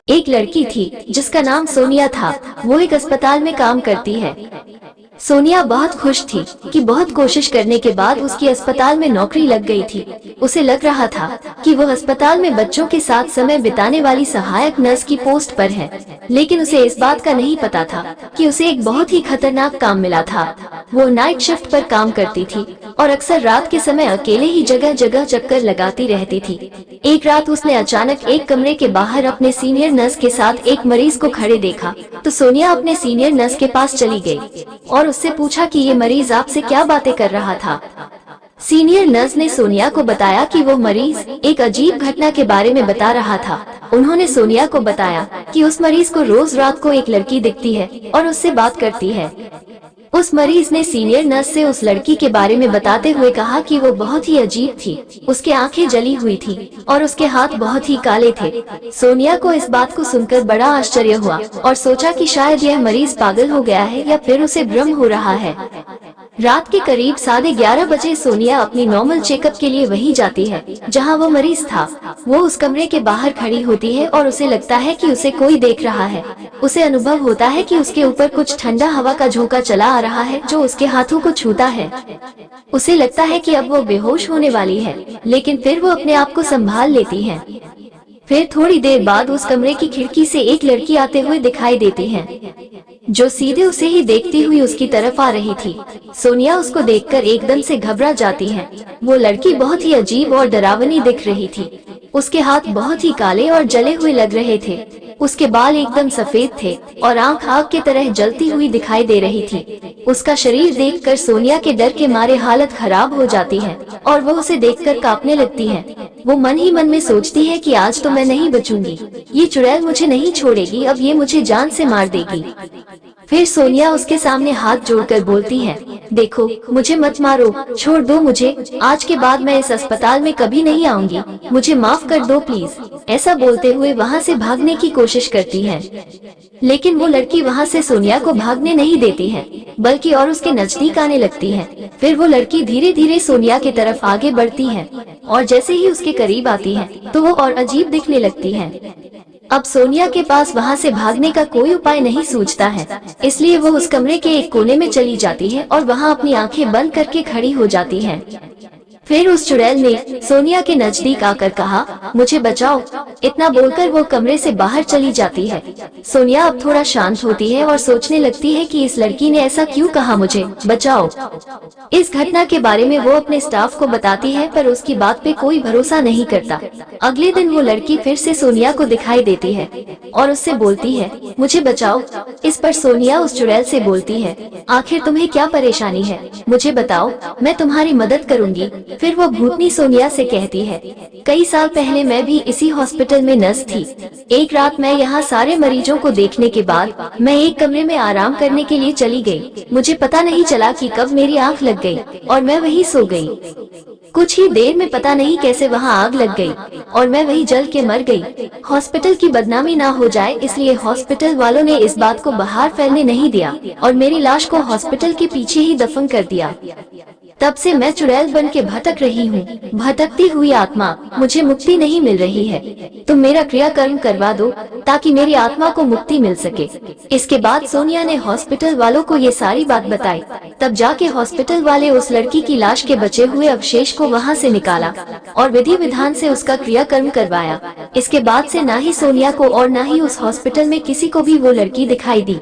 एक लड़की थी जिसका नाम सोनिया था। वो एक अस्पताल में काम करती है। सोनिया बहुत खुश थी कि बहुत कोशिश करने के बाद उसकी अस्पताल में नौकरी लग गई थी। उसे लग रहा था कि वो अस्पताल में बच्चों के साथ समय बिताने वाली सहायक नर्स की पोस्ट पर है, लेकिन उसे इस बात का नहीं पता था कि उसे एक बहुत ही खतरनाक काम मिला था। वो नाइट शिफ्ट पर काम करती थी और अक्सर रात के समय अकेले ही जगह जगह चक्कर लगाती रहती थी। एक रात उसने अचानक एक कमरे के बाहर अपने सीनियर नर्स के साथ एक मरीज को खड़े देखा, तो सोनिया अपने सीनियर नर्स के पास चली गई और उससे पूछा कि ये मरीज आपसे क्या बातें कर रहा था। सीनियर नर्स ने सोनिया को बताया कि वो मरीज एक अजीब घटना के बारे में बता रहा था। उन्होंने सोनिया को बताया कि उस मरीज को रोज रात को एक लड़की दिखती है और उससे बात करती है। उस मरीज ने सीनियर नर्स से उस लड़की के बारे में बताते हुए कहा कि वो बहुत ही अजीब थी। उसकी आंखें जली हुई थी और उसके हाथ बहुत ही काले थे। सोनिया को इस बात को सुनकर बड़ा आश्चर्य हुआ और सोचा कि शायद यह मरीज पागल हो गया है या फिर उसे भ्रम हो रहा है। रात के करीब 11:30 बजे सोनिया अपनी नॉर्मल चेकअप के लिए वहीं जाती है जहां वो मरीज था। वो उस कमरे के बाहर खड़ी होती है और उसे लगता है कि उसे कोई देख रहा है। उसे अनुभव होता है कि उसके ऊपर कुछ ठंडा हवा का झोंका चला आ रहा है जो उसके हाथों को छूता है। उसे लगता है कि अब वो बेहोश होने वाली है, लेकिन फिर वो अपने आप को संभाल लेती है। फिर थोड़ी देर बाद उस कमरे की खिड़की से एक लड़की आते हुए दिखाई देती है, जो सीधे उसे ही देखती हुई उसकी तरफ आ रही थी। सोनिया उसको देखकर एकदम से घबरा जाती है। वो लड़की बहुत ही अजीब और डरावनी दिख रही थी। उसके हाथ बहुत ही काले और जले हुए लग रहे थे। उसके बाल एकदम सफेद थे और आंख आग की तरह जलती हुई दिखाई दे रही थी। उसका शरीर देखकर सोनिया के डर के मारे हालत खराब हो जाती है और वो उसे देखकर कांपने लगती है। वो मन ही मन में सोचती है कि आज तो मैं नहीं बचूंगी, ये चुड़ैल मुझे नहीं छोड़ेगी, अब ये मुझे जान से मार देगी। फिर सोनिया उसके सामने हाथ जोड़कर बोलती है, देखो मुझे मत मारो, छोड़ दो मुझे, आज के बाद मैं इस अस्पताल में कभी नहीं आऊंगी, मुझे माफ कर दो प्लीज। ऐसा बोलते हुए वहाँ से भागने की कोशिश करती है, लेकिन वो लड़की वहाँ से सोनिया को भागने नहीं देती है, बल्कि और उसके नजदीक आने लगती है। फिर वो लड़की धीरे धीरे सोनिया की तरफ आगे बढ़ती है और जैसे ही उसके करीब आती है तो वो और अजीब दिखने लगती है। अब सोनिया के पास वहाँ से भागने का कोई उपाय नहीं सूझता है, इसलिए वो उस कमरे के एक कोने में चली जाती है और वहाँ अपनी आंखें बंद करके खड़ी हो जाती है। फिर उस चुड़ैल ने सोनिया के नजदीक आकर कहा, मुझे बचाओ। इतना बोलकर वो कमरे से बाहर चली जाती है। सोनिया अब थोड़ा शांत होती है और सोचने लगती है कि इस लड़की ने ऐसा क्यों कहा, मुझे बचाओ। इस घटना के बारे में वो अपने स्टाफ को बताती है, पर उसकी बात पे कोई भरोसा नहीं करता। अगले दिन वो लड़की फिर से सोनिया को दिखाई देती है और उससे बोलती है, मुझे बचाओ। इस पर सोनिया उस चुड़ैल से बोलती है, आखिर तुम्हें क्या परेशानी है, मुझे बताओ, मैं तुम्हारी मदद करूंगी। फिर वो भूतनी सोनिया से कहती है, कई साल पहले मैं भी इसी हॉस्पिटल में नर्स थी। एक रात मैं यहाँ सारे मरीजों को देखने के बाद मैं एक कमरे में आराम करने के लिए चली गई। मुझे पता नहीं चला कि कब मेरी आंख लग गई और मैं वहीं सो गई। कुछ ही देर में पता नहीं कैसे वहाँ आग लग गई और मैं वहीं जल के मर गई। हॉस्पिटल की बदनामी ना हो जाए इसलिए हॉस्पिटल वालों ने इस बात को बाहर फैलने नहीं दिया और मेरी लाश को हॉस्पिटल के पीछे ही दफन कर दिया। तब से मैं चुड़ैल बन के भटक रही हूँ, भटकती हुई आत्मा, मुझे मुक्ति नहीं मिल रही है। तुम मेरा क्रियाकर्म करवा दो ताकि मेरी आत्मा को मुक्ति मिल सके। इसके बाद सोनिया ने हॉस्पिटल वालों को ये सारी बात बताई। तब जाके हॉस्पिटल वाले उस लड़की की लाश के बचे हुए अवशेष को वहाँ से निकाला और विधि विधान से उसका क्रियाकर्म करवाया। इसके बाद से ना ही सोनिया को और ना ही उस हॉस्पिटल में किसी को भी वो लड़की दिखाई दी।